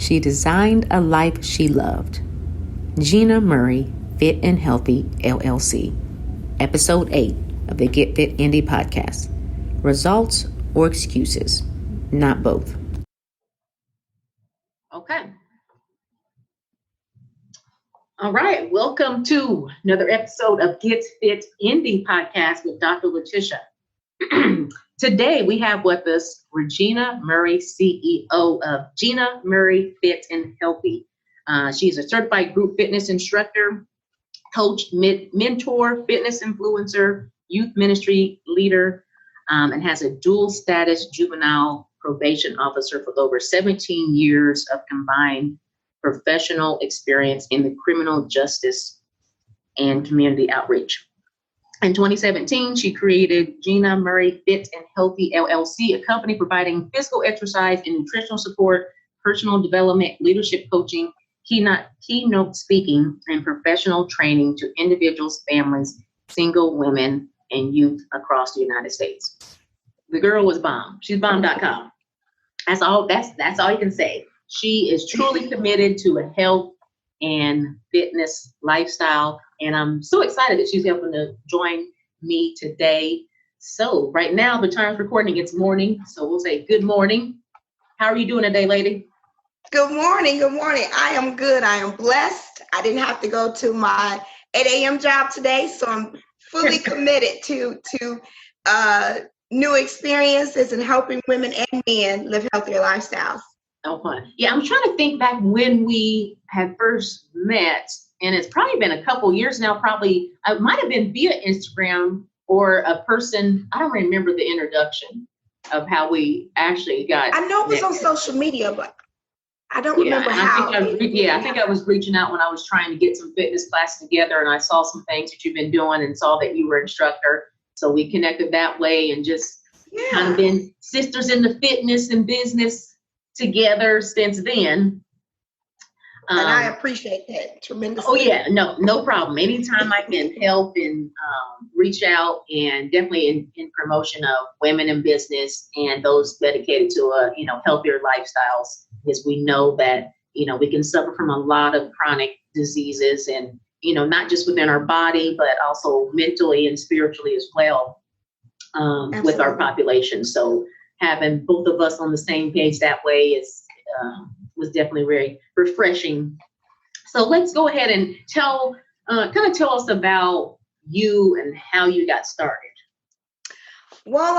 She designed a life she loved. Jenna Murray, Fit and Healthy, LLC. Episode 8 of the Get Fit Indie podcast. Results or excuses? Not both. Okay. All right. Welcome to another episode of Get Fit Indie podcast with Dr. Letitia. Today we have with us Regina Murray, CEO of Jenna Murray Fit and Healthy. She's a certified group fitness instructor, coach, mentor, fitness influencer, youth ministry leader, and has a dual status juvenile probation officer with over 17 years of combined professional experience in the criminal justice and community outreach. In 2017, she created Jenna Murray Fit and Healthy LLC, a company providing physical exercise and nutritional support, personal development, leadership coaching, keynote speaking, and professional training to individuals, families, single women, and youth across the United States. The girl was bomb. She's bomb.com. That's all you can say. She is truly committed to a health and fitness lifestyle. And I'm so excited that she's helping to join me today. So right now, the time of recording, it's morning. So we'll say good morning. How are you doing today, lady? Good morning. Good morning. I am good. I am blessed. I didn't have to go to my 8 a.m. job today. So I'm fully committed to new experiences and helping women and men live healthier lifestyles. Okay. Yeah, I'm trying to think back when we had first met, and it's probably been a couple years now. Probably it might have been via Instagram or a person. I don't remember the introduction of how we actually got. I know it was on social media, but I don't remember how. I think I was reaching out when I was trying to get some fitness class together, and I saw some things that you've been doing and saw that you were an instructor. So we connected that way and just kind of been sisters in the fitness and business together since then. And I appreciate that tremendously. Oh yeah, no problem. Anytime I can help and reach out, and definitely in promotion of women in business and those dedicated to healthier lifestyles, because we know that we can suffer from a lot of chronic diseases, and not just within our body but also mentally and spiritually as well, with our population. So having both of us on the same page that way was definitely very refreshing. So let's go ahead and tell us about you and how you got started. Well,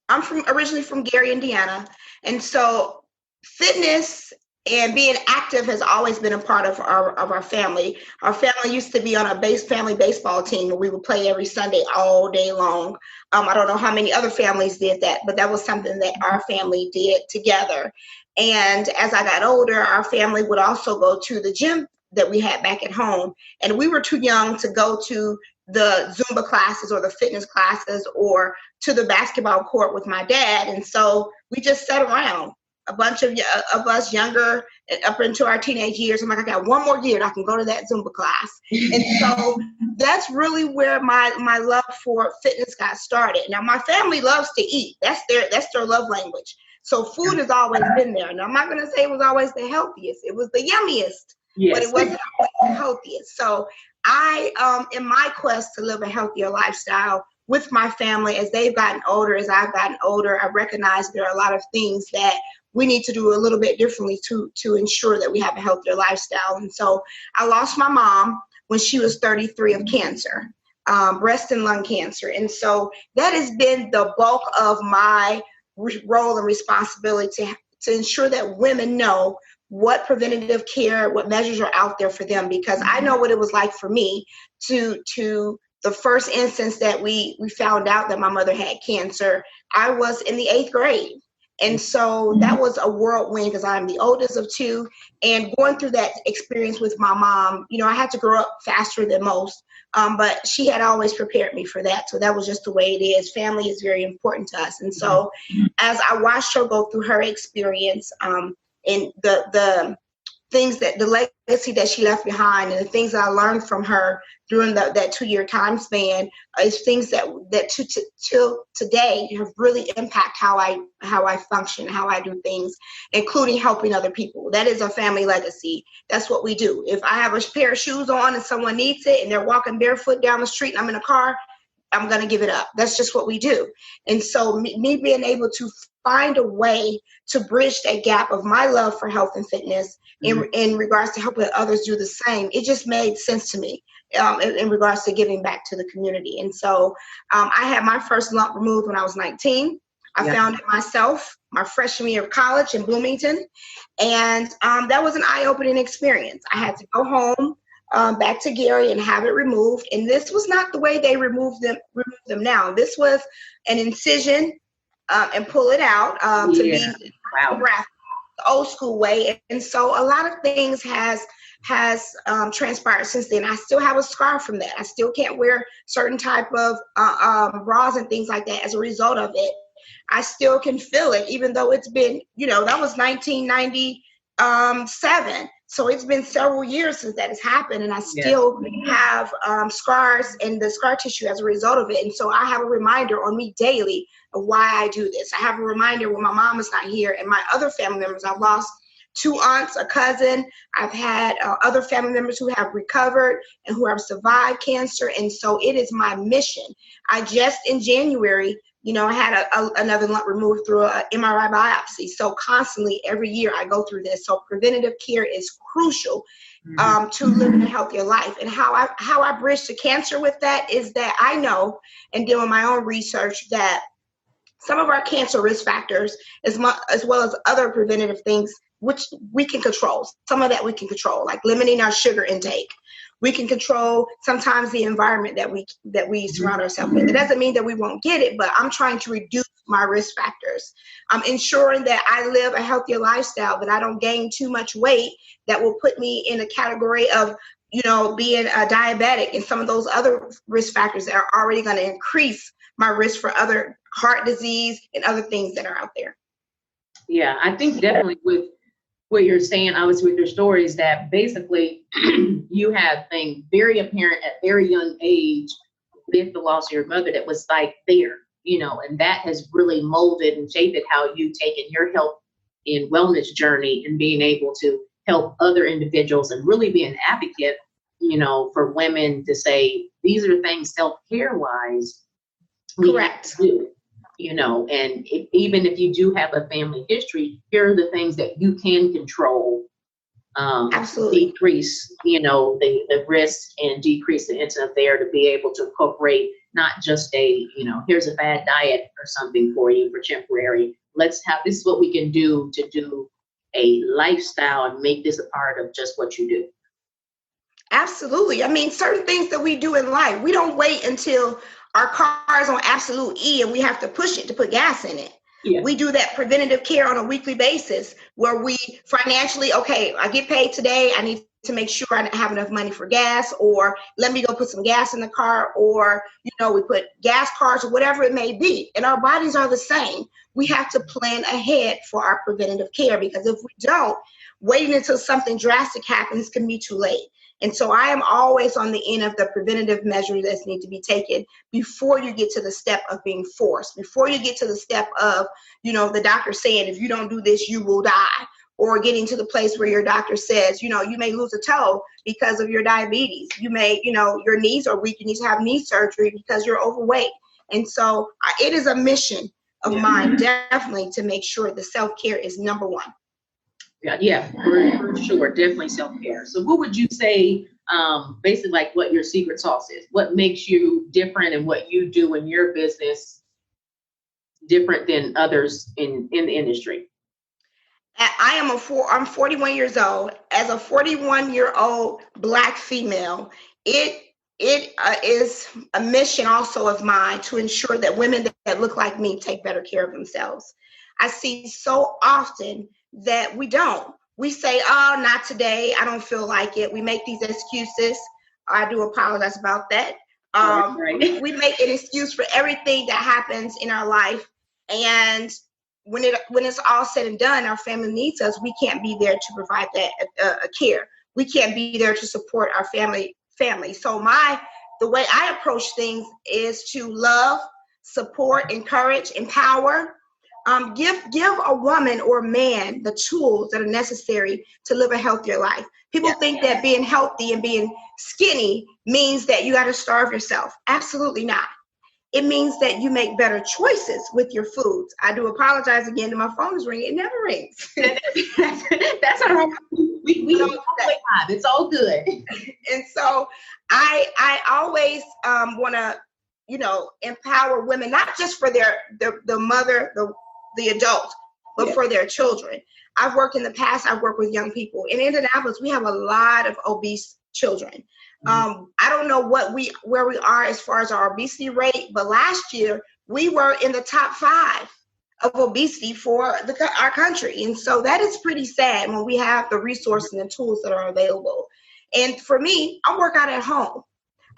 I'm originally from Gary, Indiana, and so fitness and being active has always been a part of our family. Our family used to be on a family baseball team where we would play every Sunday all day long. I don't know how many other families did that, but that was something that our family did together. And as I got older, our family would also go to the gym that we had back at home. And we were too young to go to the Zumba classes or the fitness classes or to the basketball court with my dad. And so we just sat around. A bunch of us younger up into our teenage years. I'm like, I got one more year and I can go to that Zumba class. And so that's really where my love for fitness got started. Now, my family loves to eat. That's their love language. So food has always been there. Now, I'm not going to say it was always the healthiest. It was the yummiest, but it wasn't always the healthiest. So I, in my quest to live a healthier lifestyle with my family, as they've gotten older, as I've gotten older, I recognize there are a lot of things that we need to do a little bit differently to ensure that we have a healthier lifestyle. And so I lost my mom when she was 33 of cancer, breast and lung cancer. And so that has been the bulk of my role and responsibility to ensure that women know what preventative care, what measures are out there for them, because I know what it was like for me to the first instance that we found out that my mother had cancer. I was in the 8th grade. And so that was a whirlwind because I'm the oldest of two, and going through that experience with my mom, I had to grow up faster than most, but she had always prepared me for that. So that was just the way it is. Family is very important to us. And so as I watched her go through her experience, and the things that the legacy that she left behind and the things that I learned from her during that 2-year time span is things that till today have really impact how I function, how I do things, including helping other people. That is a family legacy. That's what we do. If I have a pair of shoes on and someone needs it and they're walking barefoot down the street and I'm in a car, I'm going to give it up. That's just what we do. And so me being able to find a way to bridge that gap of my love for health and fitness in regards to helping others do the same, it just made sense to me in regards to giving back to the community. And so I had my first lump removed when I was 19. I found it myself my freshman year of college in Bloomington. And that was an eye-opening experience. I had to go home back to Gary and have it removed. And this was not the way they remove them now. This was an incision and pull it out to be graphic, the old school way. And so a lot of things has transpired since then. I still have a scar from that. I still can't wear certain type of bras and things like that as a result of it. I still can feel it, even though it's been, that was 1997. So it's been several years since that has happened, and I still have scars and the scar tissue as a result of it. And so I have a reminder on me daily of why I do this. I have a reminder when my mom is not here and my other family members. I've lost 2 aunts, a cousin. I've had other family members who have recovered and who have survived cancer. And so it is my mission. I just in January, I had another lump removed through an MRI biopsy. So constantly, every year, I go through this. So preventative care is crucial to living a healthier life. And how I bridge to cancer with that is that I know, and doing my own research, that some of our cancer risk factors, as well as other preventative things, which we can control. Some of that we can control, like limiting our sugar intake. We can control sometimes the environment that we surround ourselves with. It doesn't mean that we won't get it, but I'm trying to reduce my risk factors. I'm ensuring that I live a healthier lifestyle, that I don't gain too much weight that will put me in a category of, being a diabetic and some of those other risk factors that are already going to increase my risk for other heart disease and other things that are out there. Yeah, I think definitely with what you're saying, obviously with your stories, that basically you have things very apparent at very young age with the loss of your mother that was like there, and that has really molded and shaped how you've taken your health and wellness journey and being able to help other individuals and really be an advocate, for women to say, these are things self-care wise. Correct. And even if you do have a family history, here are the things that you can control. Absolutely. Decrease, the risk and decrease the incidence there, to be able to incorporate not just here's a bad diet or something for you for temporary. This is what we can do to do a lifestyle and make this a part of just what you do. Absolutely. I mean, certain things that we do in life, we don't wait until our car is on absolute E and we have to push it to put gas in it. Yeah. We do that preventative care on a weekly basis where we financially, okay, I get paid today. I need to make sure I have enough money for gas, or let me go put some gas in the car, or, we put gas cards or whatever it may be. And our bodies are the same. We have to plan ahead for our preventative care, because if we don't, waiting until something drastic happens can be too late. And so I am always on the end of the preventative measures that need to be taken before you get to the step of being forced, before you get to the step of, the doctor saying, if you don't do this, you will die, or getting to the place where your doctor says, you may lose a toe because of your diabetes. You may, your knees are weak. You need to have knee surgery because you're overweight. And so it is a mission of mine, definitely, to make sure the self-care is number one. Yeah, for sure. Definitely self-care. So what would you say, basically like what your secret sauce is? What makes you different and what you do in your business different than others in the industry? I'm 41 years old. As a 41-year-old Black female, it is a mission also of mine to ensure that women that look like me take better care of themselves. I see so often that we don't. We say, oh, not today. I don't feel like it. We make these excuses. I do apologize about that. Right. We make an excuse for everything that happens in our life. And when it's all said and done, our family needs us. We can't be there to provide that care. We can't be there to support our family. So the way I approach things is to love, support, encourage, empower. Give a woman or man the tools that are necessary to live a healthier life. People think that being healthy and being skinny means that you got to starve yourself. Absolutely not. It means that you make better choices with your foods. I do apologize again that my phone is ringing. It never rings. That's all right. We don't play live. It's all good. And so I always want to, empower women, not just for the mother, the adult, but for their children. I've worked in the past. I've worked with young people. In Indianapolis, we have a lot of obese children. I don't know where we are as far as our obesity rate, but last year we were in the top 5 of obesity for our country. And so that is pretty sad when we have the resources and the tools that are available. And for me, I work out at home.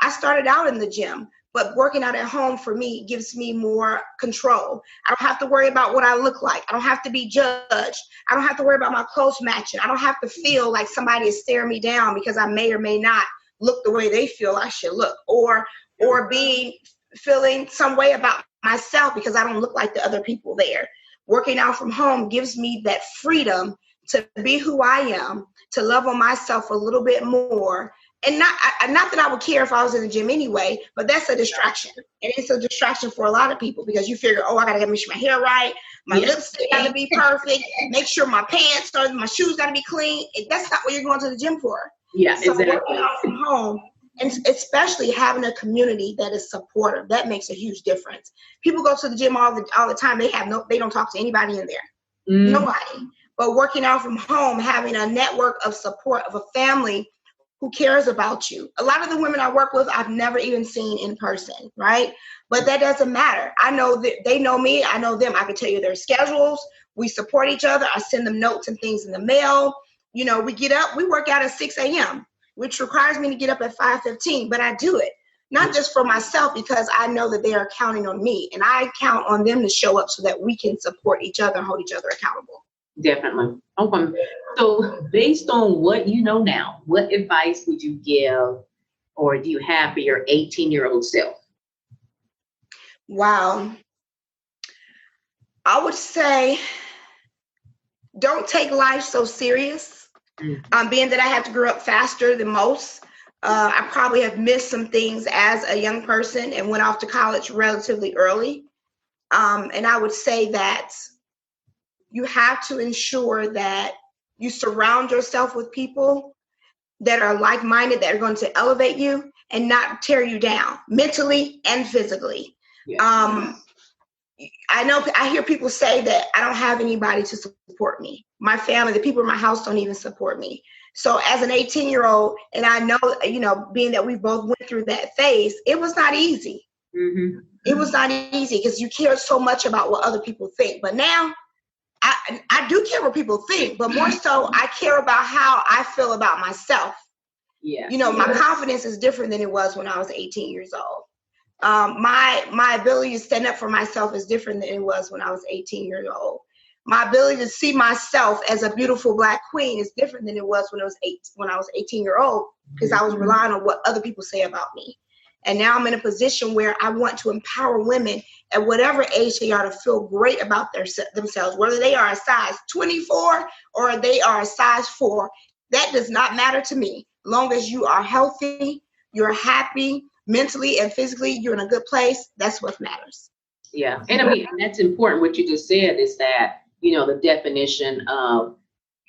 I started out in the gym, but working out at home for me gives me more control. I don't have to worry about what I look like. I don't have to be judged. I don't have to worry about my clothes matching. I don't have to feel like somebody is staring me down because I may or may not look the way they feel I should look, or feeling some way about myself because I don't look like the other people there. Working out from home gives me that freedom to be who I am, to love on myself a little bit more. And not that I would care if I was in the gym anyway, but that's a distraction. And it's a distraction for a lot of people because you figure, I got to make sure my hair right, my lipstick got to be perfect, make sure my pants or my shoes got to be clean. That's not what you're going to the gym for. Yeah, so exactly. Working out from home, and especially having a community that is supportive, that makes a huge difference. People go to the gym all the time. They don't talk to anybody in there, nobody. But working out from home, having a network of support of a family who cares about you. A lot of the women I work with, I've never even seen in person, right? But that doesn't matter. I know that they know me. I know them. I can tell you their schedules. We support each other. I send them notes and things in the mail. We get up, we work out at 6 a.m., which requires me to get up at 5:15, but I do it, not just for myself, because I know that they are counting on me, and I count on them to show up so that we can support each other and hold each other accountable. Definitely. Okay. So based on what you know now, what advice would you give or do you have for your 18-year-old self? Wow. I would say don't take life so serious. Being that I had to grow up faster than most, I probably have missed some things as a young person and went off to college relatively early. And I would say that you have to ensure that you surround yourself with people that are like-minded, that are going to elevate you and not tear you down mentally and physically. Yeah. I hear people say that I don't have anybody to support me. My family, the people in my house don't even support me. So as an 18-year-old, and I know, being that we both went through that phase, it was not easy. Mm-hmm. It was not easy because you care so much about what other people think. But now I do care what people think, but more so I care about how I feel about myself. Yeah. My confidence is different than it was when I was 18 years old. My ability to stand up for myself is different than it was when I was 18 years old. My ability to see myself as a beautiful Black queen is different than it was when I was 18 years old, because I was relying on what other people say about me. And now I'm in a position where I want to empower women at whatever age they are to feel great about themselves, whether they are a size 24 or they are a size 4. That does not matter to me. Long as you are healthy, you're happy, mentally and physically, you're in a good place. That's what matters. Yeah. And I mean, that's important. What you just said is that, the definition of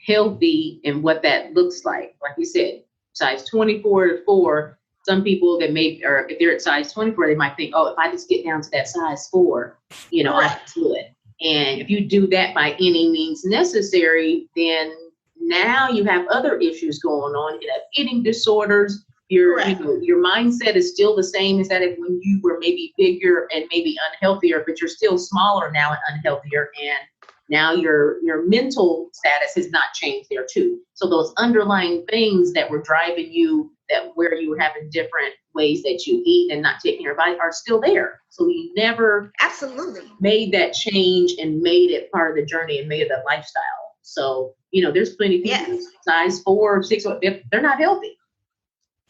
healthy and what that looks like. Like you said, size 24 to 4, some people that or if they're at size 24, they might think, if I just get down to that size 4, I can do it. And if you do that by any means necessary, then now you have other issues going on. You have eating disorders. Your mindset is still the same as that when you were maybe bigger and maybe unhealthier, but you're still smaller now and unhealthier. And now your mental status has not changed there too. So those underlying things that were driving you that where you were having different ways that you eat and not taking your body are still there. So you never Absolutely made that change and made it part of the journey and made it a lifestyle. So, there's plenty of people yes, size 4 or 6, they're not healthy.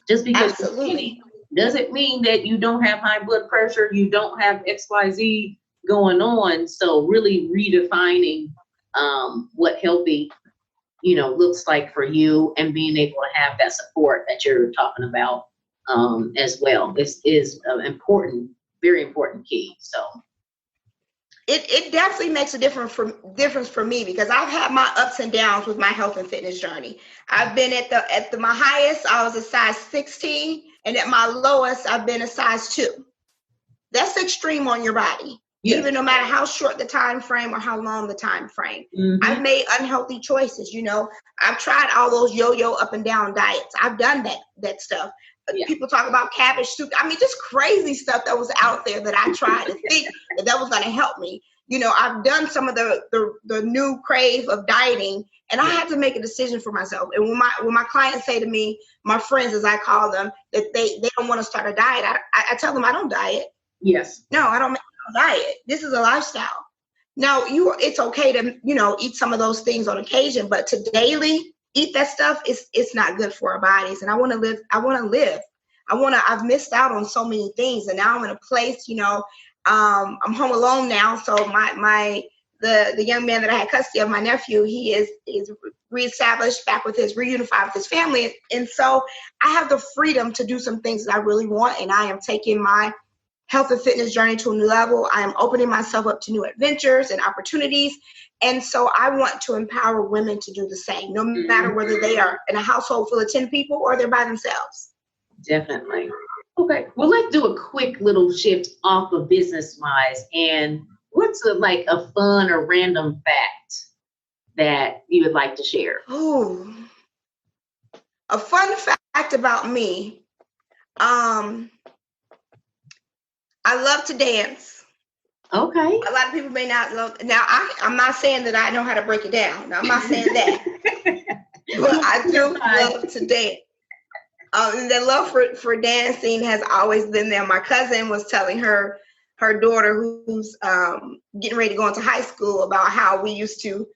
Just because you're absolutely. skinny doesn't mean that you don't have high blood pressure, you don't have XYZ going on. So really redefining what healthy, looks like for you, and being able to have that support that you're talking about as well. This is an important, very important key. So It definitely makes a difference for me, because I've had my ups and downs with my health and fitness journey. I've been at my highest, I was a size 16, and at my lowest, I've been a size 2. That's extreme on your body. Yes. Even no matter how short the time frame or how long the time frame. Mm-hmm. I've made unhealthy choices. I've tried all those yo-yo up and down diets. I've done that stuff. Yeah. People talk about cabbage soup. I mean, just crazy stuff that was out there that I tried to think that was going to help me. I've done some of the new crave of dieting, and I had to make a decision for myself. And when my clients say to me, my friends, as I call them, that they don't want to start a diet, I tell them I don't diet. Yes. No, I don't make a diet. This is a lifestyle. Now, it's okay to, eat some of those things on occasion, but to daily eat that stuff, it's not good for our bodies. And I want to live. I've missed out on so many things, and now I'm in a place, I'm home alone now. So the young man that I had custody of, my nephew, he is reestablished back reunified with his family. And so I have the freedom to do some things that I really want. And I am taking my health and fitness journey to a new level. I am opening myself up to new adventures and opportunities. And so I want to empower women to do the same, no matter whether they are in a household full of 10 people or they're by themselves. Definitely. Okay. Well, let's do a quick little shift off of business-wise. And what's a fun or random fact that you would like to share? Oh, a fun fact about me. I love to dance. Okay. A lot of people may not love. Now, I'm not saying that I know how to break it down. No, I'm not saying that. But I do love to dance. And the love for dancing has always been there. My cousin was telling her daughter, who's getting ready to go into high school, about how we used to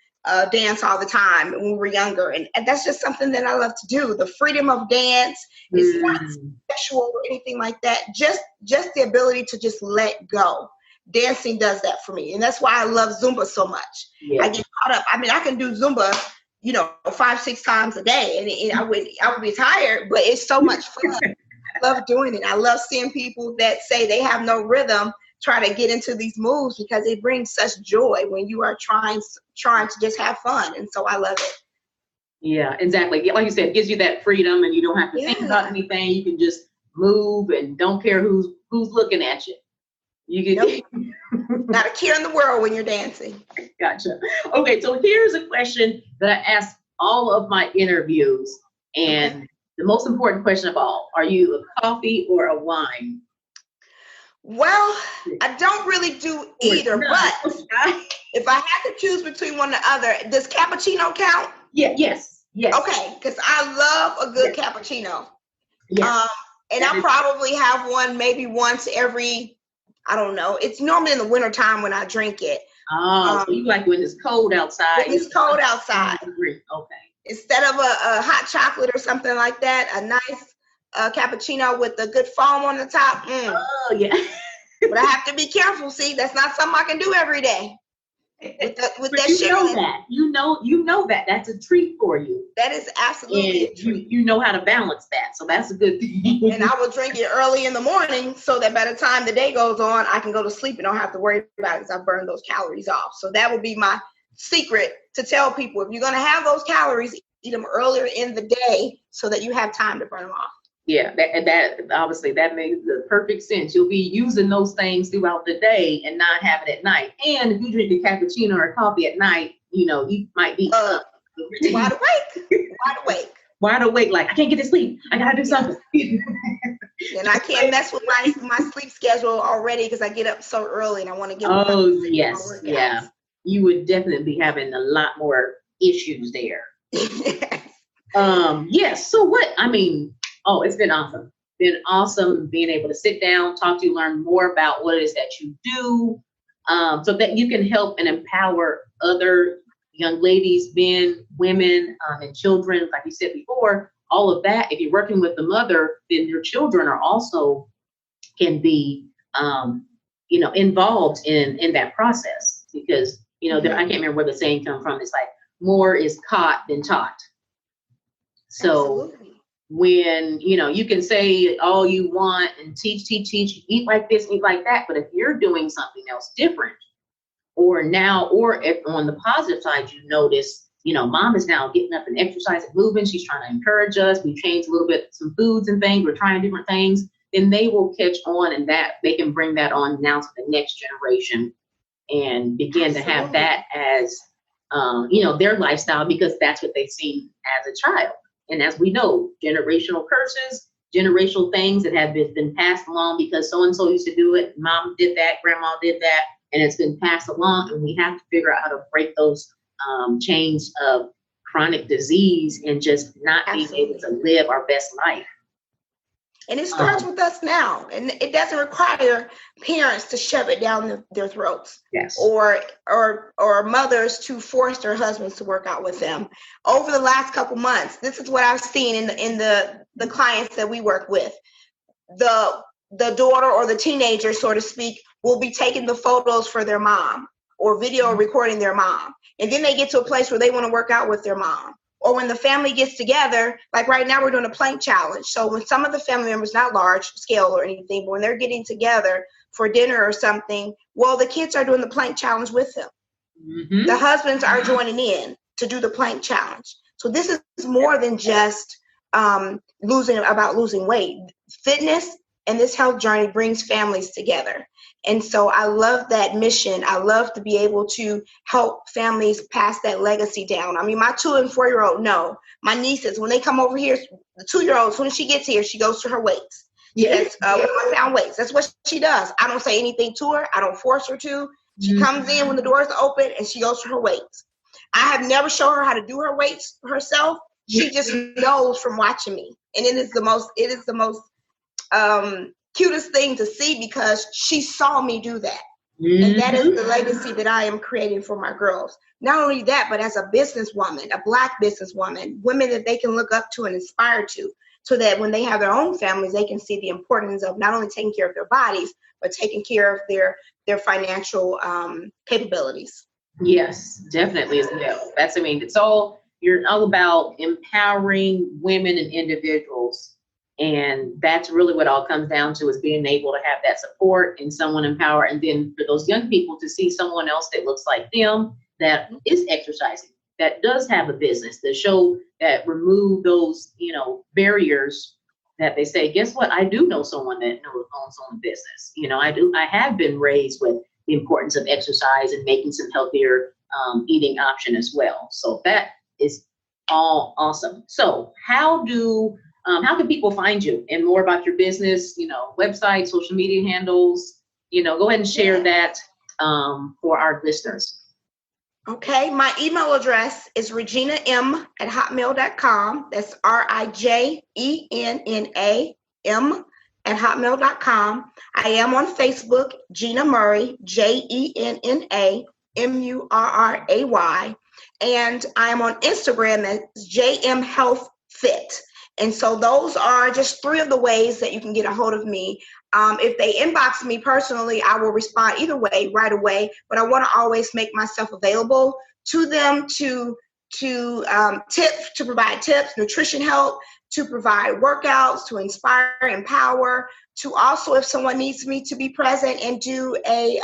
dance all the time when we were younger. And that's just something that I love to do. The freedom of dance is not sexual or anything like that. Just the ability to just let go. Dancing does that for me. And that's why I love Zumba so much. Yeah. I get caught up. I mean, I can do Zumba, 5-6 times a day, and I would be tired, but it's so much fun. I love doing it. I love seeing people that say they have no rhythm try to get into these moves, because it brings such joy when you are trying to just have fun. And so I love it. Yeah, exactly. Like you said, it gives you that freedom, and you don't have to think about anything. You can just move and don't care who's looking at you. You get not a care in the world when you're dancing. Gotcha. Okay, so here's a question that I ask all of my interviews, and the most important question of all: are you a coffee or a wine? Well, I don't really do either, but if I had to choose between one or the other, does cappuccino count? Yeah. Yes. Okay, because I love a good cappuccino. Yes. And I probably have one maybe once every, I don't know. It's normally in the wintertime when I drink it. Oh, so you like when it's cold outside? When it's cold outside. Okay. Instead of a hot chocolate or something like that, a nice cappuccino with a good foam on the top. Oh, yeah. But I have to be careful. See, that's not something I can do every day. With that sugar. You know that. That's a treat for you. That is absolutely a treat. You know how to balance that. So that's a good thing. And I will drink it early in the morning so that by the time the day goes on, I can go to sleep and don't have to worry about it, because I burned those calories off. So that would be my secret to tell people: if you're going to have those calories, eat them earlier in the day so that you have time to burn them off. Yeah, that obviously that makes the perfect sense. You'll be using those things throughout the day and not have it at night. And if you drink a cappuccino or coffee at night, you might be wide awake. Wide awake, like I can't get to sleep. I gotta do something. And I can't mess with my sleep schedule already, because I get up so early and I want to get. Oh yes, yeah. You would definitely be having a lot more issues there. Yes. So Oh, it's been awesome. Been awesome being able to sit down, talk to you, learn more about what it is that you do, so that you can help and empower other young ladies, men, women, and children. Like you said before, all of that. If you're working with the mother, then your children are also can be, involved in that process, because I can't remember where the saying come from. It's like more is caught than taught. So. Absolutely. When you can say all you want and teach, eat like this, eat like that, but if you're doing something else different, or if on the positive side you notice, mom is now getting up and exercising, moving, she's trying to encourage us, we changed a little bit some foods and things, we're trying different things, then they will catch on, and that they can bring that on now to the next generation and begin to have that as their lifestyle, because that's what they've seen as a child. And as we know, generational curses, generational things that have been passed along because so-and-so used to do it, mom did that, grandma did that, and it's been passed along. And we have to figure out how to break those chains of chronic disease and just not being able to live our best life. And it starts with us now, and it doesn't require parents to shove it down their throats, yes, or mothers to force their husbands to work out with them. Over the last couple months, this is what I've seen in the clients that we work with. The daughter or the teenager, so to speak, will be taking the photos for their mom or video recording their mom, and then they get to a place where they want to work out with their mom. Or when the family gets together, like right now we're doing a plank challenge. So when some of the family members, not large scale or anything, but when they're getting together for dinner or something, well, the kids are doing the plank challenge with them. Mm-hmm. The husbands are joining in to do the plank challenge. So this is more than just losing weight. Fitness and this health journey brings families together. And so I love that mission. I love to be able to help families pass that legacy down. I mean, my 2 and 4-year-old know. My nieces, when they come over here, the 2-year-old, as soon as she gets here, she goes to her weights. Yes. 1 pound weights. That's what she does. I don't say anything to her. I don't force her to. She comes in when the doors are open and she goes to her weights. I have never shown her how to do her weights herself. She just knows from watching me. And it is the most cutest thing to see, because she saw me do that. Mm-hmm. And that is the legacy that I am creating for my girls. Not only that, but as a businesswoman, a Black businesswoman, women that they can look up to and inspire to, so that when they have their own families, they can see the importance of not only taking care of their bodies, but taking care of their financial capabilities. Yes, definitely. You're all about empowering women and individuals. And that's really what all comes down to, is being able to have that support and someone empower. And then for those young people to see someone else that looks like them, that is exercising, that does have a business, to show that, remove those, barriers that they say, guess what? I do know someone that owns a business. I have been raised with the importance of exercise and making some healthier eating option as well. So that is all awesome. So how can people find you and more about your business, website, social media handles, go ahead and share that for our listeners. Okay. My email address is reginaM@hotmail.com. That's RIJENNAM@hotmail.com. I am on Facebook, Jenna Murray, JENNA MURRAY. And I am on Instagram as JM Health Fit. And so those are just 3 of the ways that you can get a hold of me. If they inbox me personally, I will respond either way right away. But I want to always make myself available to them to provide tips, nutrition help, to provide workouts, to inspire, empower, to also, if someone needs me to be present and do a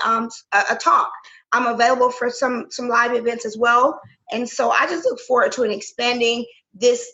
talk, I'm available for some live events as well. And so I just look forward to expanding this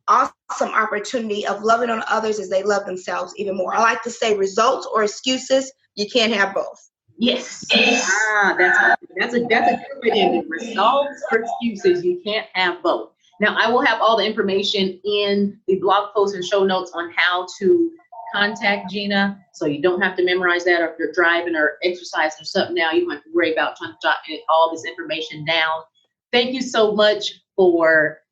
awesome opportunity of loving on others as they love themselves even more. I like to say, results or excuses, you can't have both. Yes. That's a good way. Results or excuses, you can't have both. Now, I will have all the information in the blog post and show notes on how to contact Jenna, so you don't have to memorize that, or if you're driving or exercising or something now, you don't have to worry about trying to jot all this information down. Thank you so much for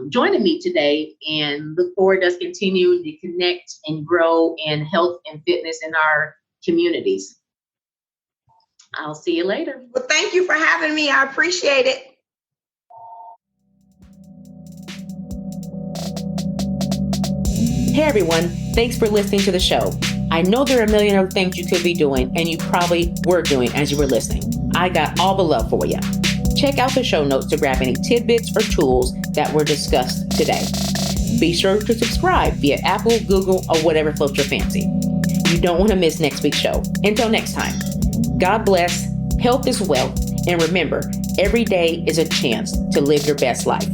joining me today, and look forward to us continuing to connect and grow in health and fitness in our communities. I'll see you later. Well, thank you for having me. I appreciate it. Hey everyone, thanks for listening to the show. I know there are a million other things you could be doing, and you probably were doing as you were listening. I got all the love for you. Check out the show notes to grab any tidbits or tools that were discussed today. Be sure to subscribe via Apple, Google, or whatever floats your fancy. You don't want to miss next week's show. Until next time, God bless, health is wealth, and remember, every day is a chance to live your best life.